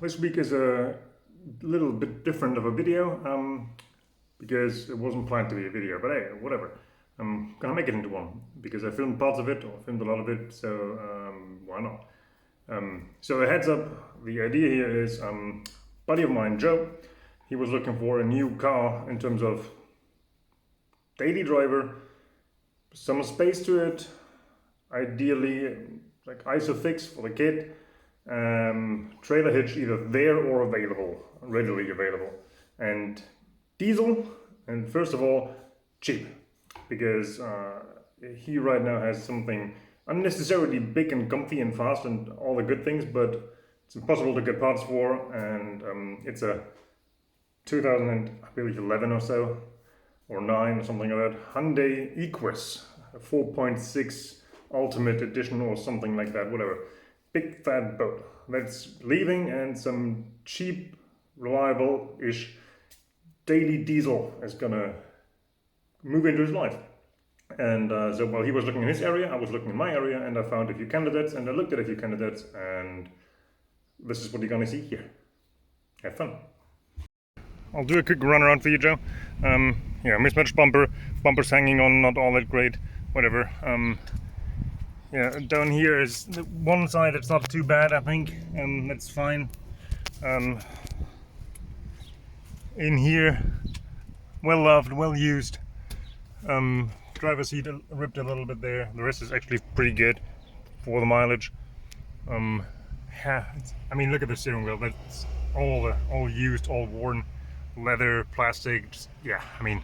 This week is a little bit different of a video because it wasn't planned to be a video, but hey, whatever. I'm gonna make it into one because I filmed parts of it, or filmed a lot of it, so why not? So a heads up, the idea here is buddy of mine, Joe, he was looking for a new car in terms of daily driver, some space to it, ideally like isofix for the kit, trailer hitch either there or available, readily available, and diesel, and first of all cheap, because he right now has something unnecessarily big and comfy and fast and all the good things, but it's impossible to get parts for, and it's a 2011 or so, or 9 or something like that, Hyundai Equus, a 4.6 Ultimate Edition or something like that, whatever. Big fat boat that's leaving, and some cheap, reliable-ish daily diesel is gonna move into his life. And so while he was looking in his area, I was looking in my area, and I found a few candidates, and I looked at a few candidates, and this is what you're gonna see here. Have fun. I'll do a quick run around for you, Joe. Yeah, mismatched bumpers hanging on, not all that great, whatever. Yeah, down here is the one side that's not too bad, I think, that's fine. In here, well loved, well used. Driver's seat ripped a little bit there. The rest is actually pretty good for the mileage. Yeah, I mean, look at the steering wheel. That's all used, all worn, leather, plastic. Yeah, I mean,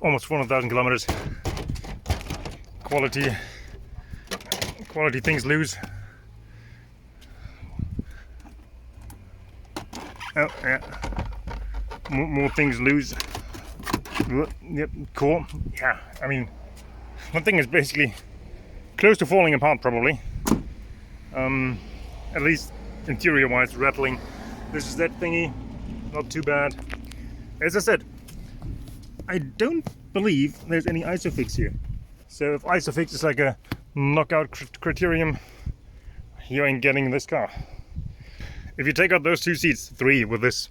almost 400,000 kilometers. Quality things lose. Oh yeah, more things lose. Yep, cool. Yeah, I mean, one thing is basically close to falling apart, probably. At least interior-wise, rattling. This is that thingy, not too bad. As I said, I don't believe there's any isofix here. So if isofix is like a knockout criterion, you ain't getting this car. If you take out those two seats, 3 with this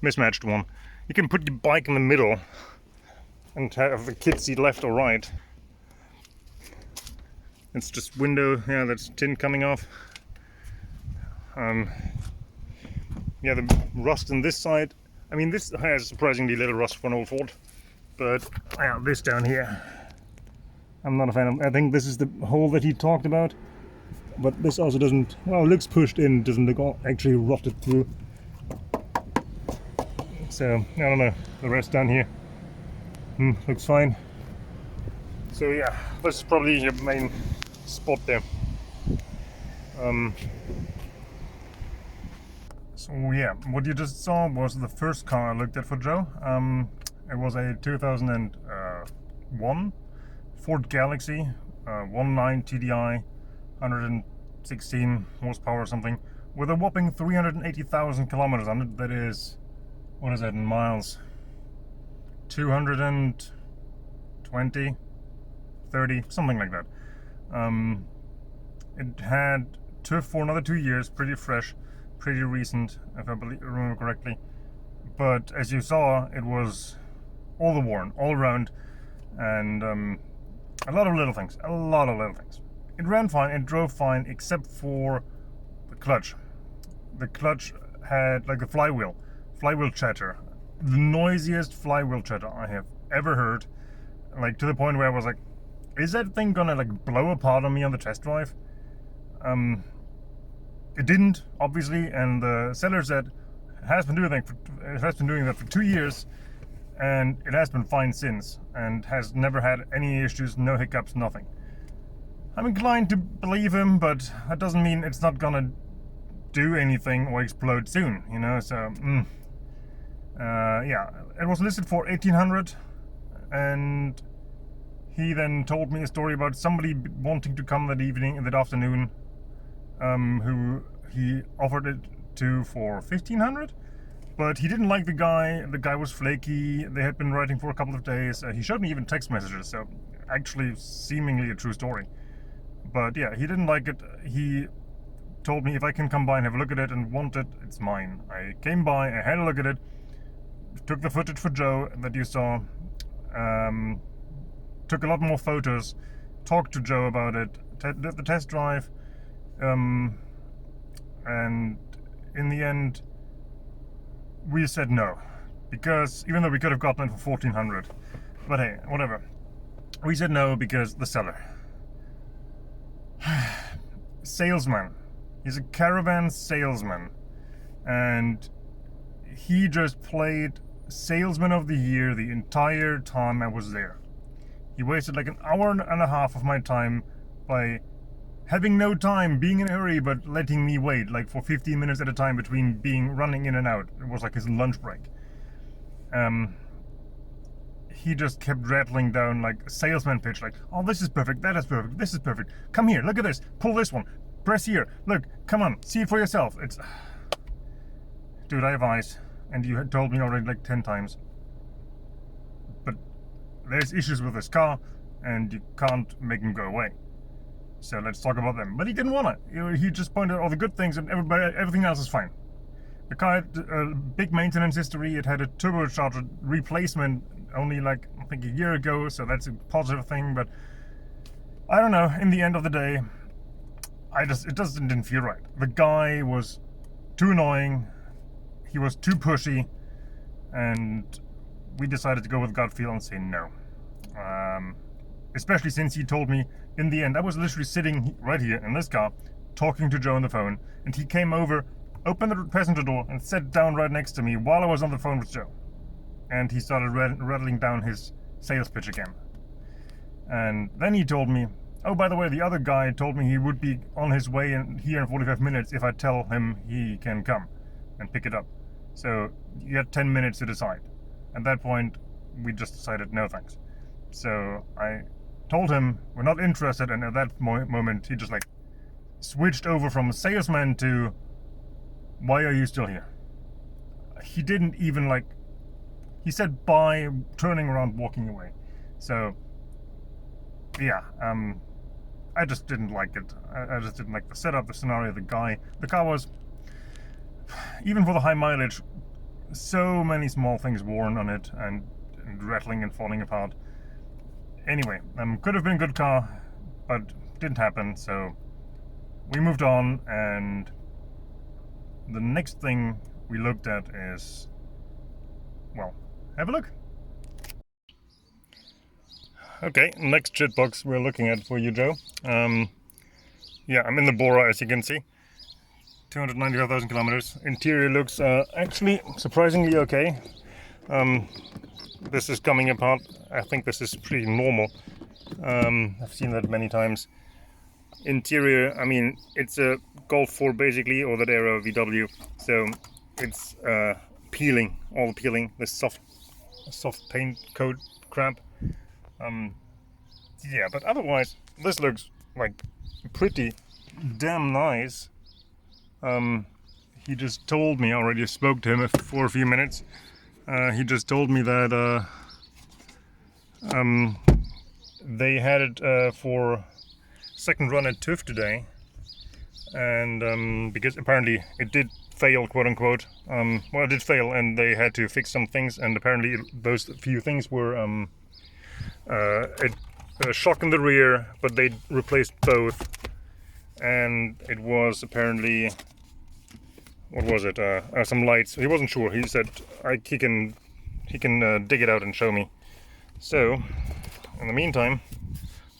mismatched one, you can put your bike in the middle and have the kid seat left or right. It's just window, yeah, that's tin coming off. Yeah, the rust on this side. I mean, this has surprisingly little rust for an old Ford, but yeah, this down here, I'm not a fan of. I think this is the hole that he talked about, but this also doesn't, well, it looks pushed in, doesn't look all actually rotted through. So, I don't know, the rest down here, looks fine. So yeah, this is probably your main spot there. So yeah, what you just saw was the first car I looked at for Joe. It was a 2001 Ford Galaxy, 1.9 TDI, 116 horsepower or something, with a whopping 380,000 kilometers on it. That is, what is that in miles? 220, 30, something like that. It had TÜV for another 2 years, pretty fresh, pretty recent, if I remember correctly. But as you saw, it was all the worn, all around, and a lot of little things. It ran fine, it drove fine, except for the clutch. The clutch had like the flywheel chatter. The noisiest flywheel chatter I have ever heard. Like, to the point where I was like, is that thing gonna like blow apart on me on the test drive? It didn't, obviously, and the seller said it has been doing that for 2 years, and it has been fine since, and has never had any issues, no hiccups, nothing. I'm inclined to believe him, but that doesn't mean it's not gonna do anything or explode soon, you know. So yeah, it was listed for 1,800, and he then told me a story about somebody wanting to come that afternoon, who he offered it to for 1,500, but he didn't like the guy. The guy was flaky. They had been writing for a couple of days. He showed me even text messages, so actually seemingly a true story. But yeah, he didn't like it. He told me if I can come by and have a look at it and want it, it's mine. I came by, I had a look at it, took the footage for Joe that you saw, took a lot more photos, talked to Joe about it, did the test drive, and in the end we said no, because even though we could have gotten it for $1,400, but hey, whatever. We said no because the seller. Salesman. He's a caravan salesman, and he just played salesman of the year the entire time I was there. He wasted like an hour and a half of my time by having no time, being in a hurry, but letting me wait like for 15 minutes at a time between running in and out. It was like his lunch break. He just kept rattling down like a salesman pitch, like, oh, this is perfect, that is perfect, this is perfect. Come here, look at this, pull this one, press here, look, come on, see it for yourself. It's, dude, I have eyes, and you had told me already like 10 times. But there's issues with this car, and you can't make them go away. So let's talk about them. But he didn't want to. He just pointed out all the good things, and everything else is fine. The car had a big maintenance history. It had a turbocharger replacement only like, I think, a year ago, so that's a positive thing. But I don't know, in the end of the day, it didn't feel right. The guy was too annoying, he was too pushy, and we decided to go with gut feel and say no. Especially since he told me, in the end, I was literally sitting right here in this car, talking to Joe on the phone, and he came over, opened the passenger door, and sat down right next to me while I was on the phone with Joe. And he started rattling down his sales pitch again. And then he told me, oh, by the way, the other guy told me he would be on his way here in 45 minutes if I tell him he can come and pick it up. So you had 10 minutes to decide. At that point, we just decided no thanks. So I told him we're not interested, and at that moment he just like switched over from salesman to, why are you still here? He didn't even like, he said bye, turning around, walking away. So yeah, I just didn't like it. I just didn't like the setup, the scenario, the guy. The car was, even for the high mileage, so many small things worn on it and rattling and falling apart. Anyway, could have been a good car, but didn't happen, so we moved on, and the next thing we looked at is, well, have a look. Okay, next shitbox we're looking at for you, Joe. Yeah, I'm in the Bora, as you can see. 295,000 kilometers. Interior looks actually surprisingly okay. This is coming apart. I think this is pretty normal. I've seen that many times. Interior, I mean, it's a Golf 4 basically, or that era VW. So it's peeling, all peeling. This soft paint coat crap. Yeah, but otherwise, this looks like pretty damn nice. He just told me, I already spoke to him for a few minutes. He just told me that they had it for second run at TÜV today, and because apparently it did fail, quote unquote. Well, it did fail, and they had to fix some things, and apparently those few things were a shock in the rear, but they replaced both, and it was apparently, what was it? Some lights. He wasn't sure. He said he can dig it out and show me. So, in the meantime,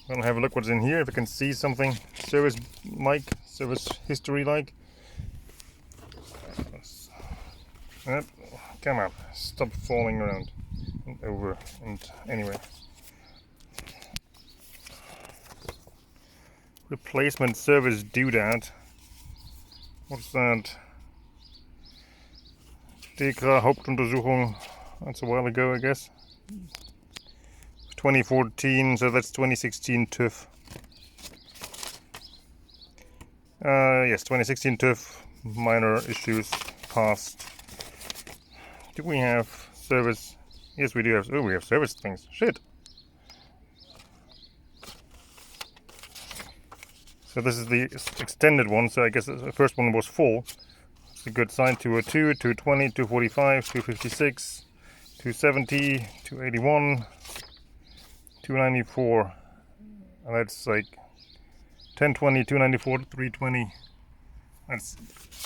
I'll have a look what's in here. If I can see something service history like. Yep. Come on, stop falling around and over. And anyway, replacement service doodad. What's that? DEKRA Hauptuntersuchung. That's a while ago, I guess. 2014, so that's 2016 TÜV. Yes, 2016 TÜV. Minor issues passed. Do we have service? Yes, we do have. Oh, we have service things. Shit. So this is the extended one, so I guess the first one was full. It's a good sign. 202, 220, 245, 256, 270, 281, 294. And that's like 1020, 294, 320. That's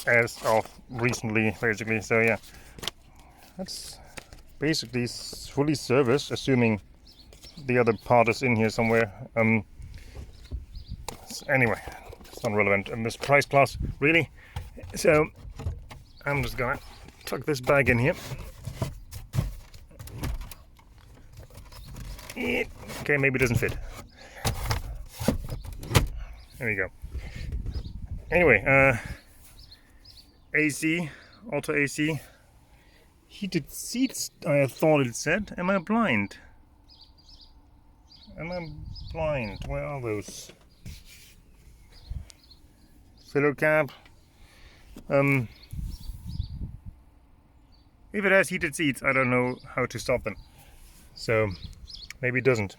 as of recently, basically. So yeah, that's basically fully serviced, assuming the other part is in here somewhere. Anyway, it's not relevant in this price class, really. So I'm just gonna tuck this bag in here. Okay, maybe it doesn't fit. There we go. Anyway, AC, auto AC, heated seats, I thought it said. Am I blind? Am I blind? Where are those? Filler cap. If it has heated seats, I don't know how to stop them. So maybe it doesn't.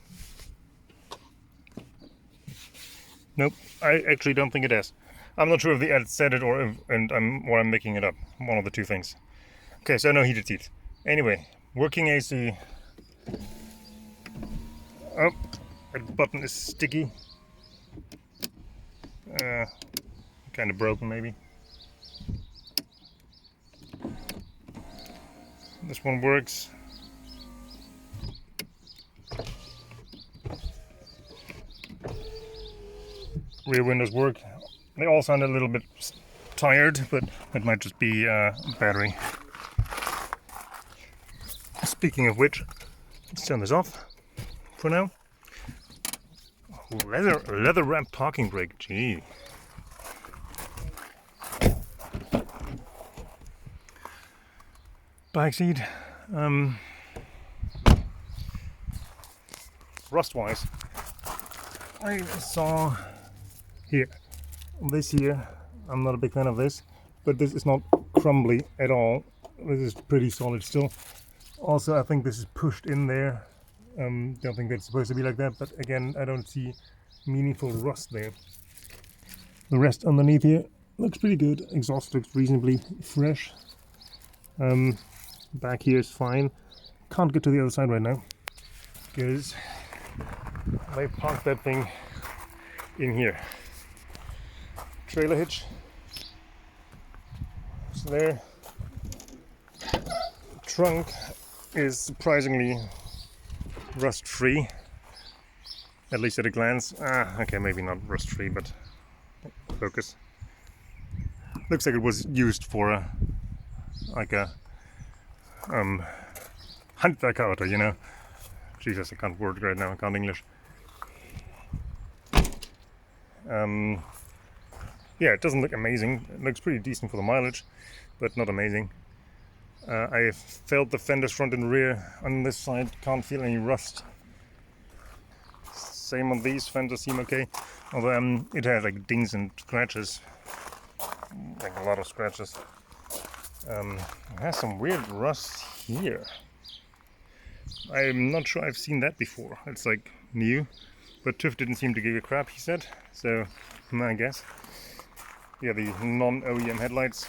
Nope, I actually don't think it has. I'm not sure if the ad said it or I'm making it up. One of the two things. Okay, so no heated seats. Anyway, working AC. Oh, that button is sticky. Kind of broken, maybe. This one works. Rear windows work. They all sound a little bit tired, but it might just be battery. Speaking of which, let's turn this off for now. Leather wrapped parking brake. Gee. Back seat. Rust-wise, I saw here. This here, I'm not a big fan of this, but this is not crumbly at all. This is pretty solid still. Also, I think this is pushed in there. Don't think that's supposed to be like that, but again, I don't see meaningful rust there. The rest underneath here looks pretty good. Exhaust looks reasonably fresh. Back here is fine. Can't get to the other side right now because they parked that thing in here. Trailer hitch. It's there. Trunk is surprisingly rust-free, at least at a glance. Okay, maybe not rust-free, but focus. Looks like it was used for like a Handwerker, you know. Jesus, I can't word right now. I can't English. Yeah, it doesn't look amazing. It looks pretty decent for the mileage, but not amazing. I felt the fenders front and rear on this side. Can't feel any rust. Same on these fenders, seem okay. Although it has like dings and scratches, like a lot of scratches. It has some weird rust here. I'm not sure I've seen that before. It's like new, but TÜV didn't seem to give a crap, he said. So I guess. Yeah, the non-OEM headlights.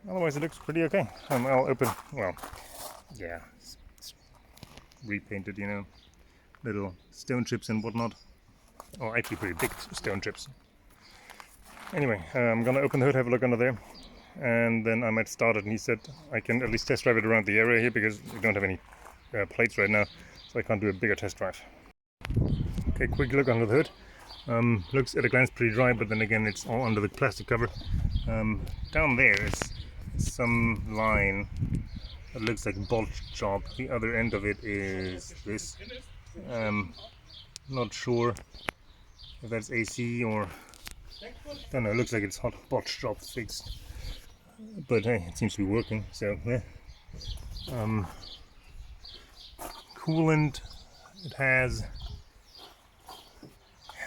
Otherwise it looks pretty okay. I'll open, well, yeah, it's repainted, you know, little stone chips and whatnot. Oh, actually pretty big stone chips. Anyway, I'm gonna open the hood, have a look under there, and then I might start it. And he said I can at least test drive it around the area here because we don't have any plates right now, so I can't do a bigger test drive. Okay, quick look under the hood. Looks at a glance pretty dry, but then again it's all under the plastic cover. Down there is some line that looks like a bolt job. The other end of it is this. Not sure if that's AC or don't know. It looks like it's hot botch job fixed, but hey, it seems to be working. So yeah. Coolant. It has.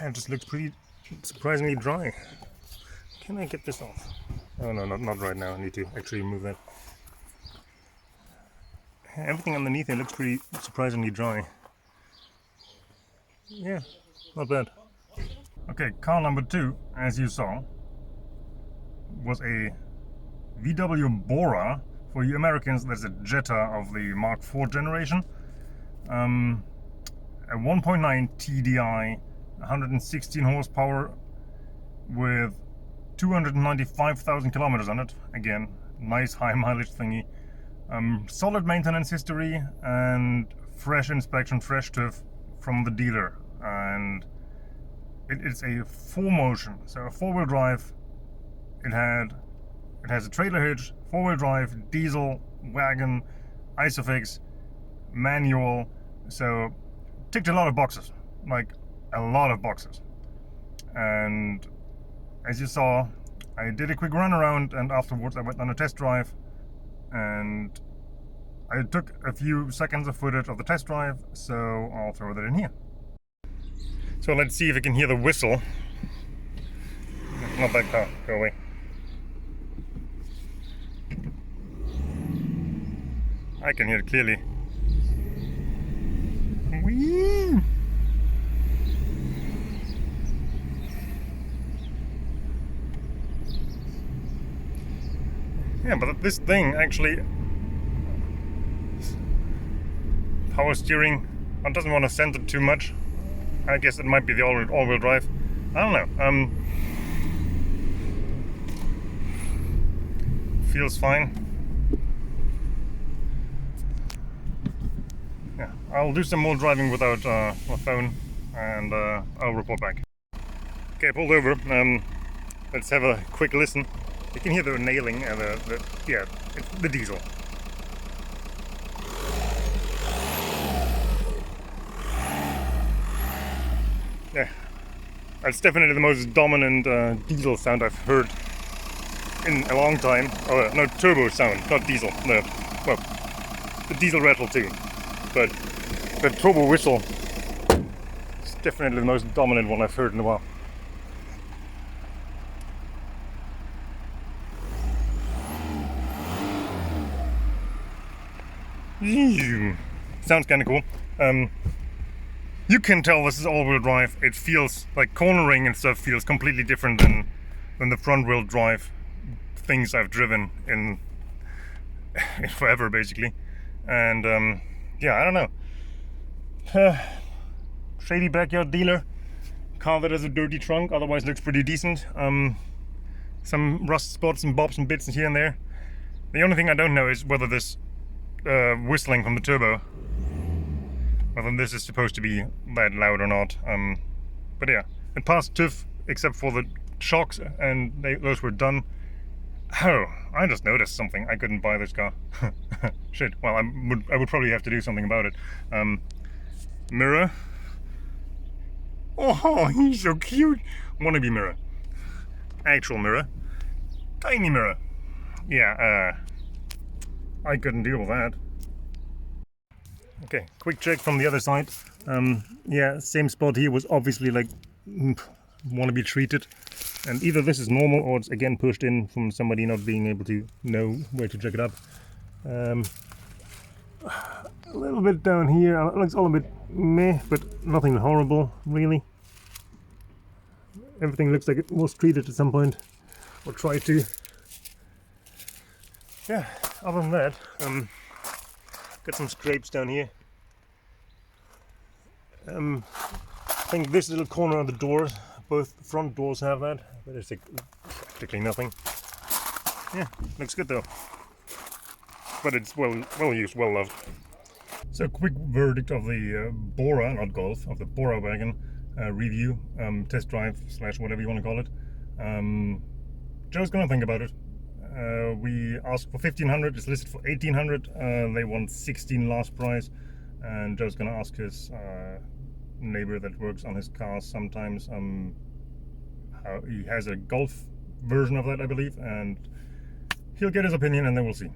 It just looks pretty surprisingly dry. Can I get this off? Oh no, not right now. I need to actually remove that. Everything underneath here looks pretty surprisingly dry. Yeah, not bad. Okay, car number 2, as you saw, was a VW Bora. For you Americans, that's a Jetta of the Mark IV generation. A 1.9 TDI, 116 horsepower with 295,000 kilometers on it. Again, nice high mileage thingy. Solid maintenance history and fresh inspection, fresh TÜV from the dealer. And it's a 4Motion, so a 4-wheel drive. It has a trailer hitch, 4-wheel drive, diesel, wagon, isofix, manual. So ticked a lot of boxes, like a lot of boxes. And as you saw, I did a quick run around, and afterwards I went on a test drive, and I took a few seconds of footage of the test drive, so I'll throw that in here. So let's see if you can hear the whistle. Not that car, go away. I can hear it clearly. Whee! Yeah, but this thing actually power steering. I doesn't want to center too much. I guess it might be the all-wheel drive. I don't know. Feels fine. Yeah, I'll do some more driving without my phone, and I'll report back. Okay, I pulled over. Let's have a quick listen. You can hear the nailing and yeah, it's the diesel. Yeah, that's definitely the most dominant diesel sound I've heard in a long time. Oh, no, turbo sound, not diesel. No, well, the diesel rattle too, but the turbo whistle is definitely the most dominant one I've heard in a while. Sounds kind of cool. You can tell this is all-wheel drive. It feels like cornering and stuff feels completely different than the front-wheel drive things I've driven in forever, basically. And yeah, I don't know. Shady backyard dealer. Car that has a dirty trunk, otherwise looks pretty decent. Some rust spots and bobs and bits here and there. The only thing I don't know is whether this whistling from the turbo, whether this is supposed to be that loud or not. But yeah, it passed TÜV except for the shocks, and those were done. Oh, I just noticed something. I couldn't buy this car. Shit. Well, I would probably have to do something about it. Mirror. Oh, he's so cute. Wannabe mirror. Actual mirror. Tiny mirror. Yeah, I couldn't deal with that. Okay, quick check from the other side. Yeah, same spot here was obviously like wannabe treated, and either this is normal or it's again pushed in from somebody not being able to know where to check it up. A little bit down here, it looks all a bit meh, but nothing horrible really. Everything looks like it was treated at some point, or tried to. Yeah, other than that, got some scrapes down here. I think this little corner of the door, both front doors have that, but it's like practically nothing. Yeah, looks good though. But it's well used, well loved. So quick verdict of the Bora, not Golf, of the Bora wagon review, test drive / whatever you want to call it. Joe's gonna think about it. We asked for 1,500, it's listed for 1,800. They want 16 last price, and Joe's gonna ask his neighbor that works on his cars sometimes. How he has a Golf version of that, I believe, and he'll get his opinion, and then we'll see.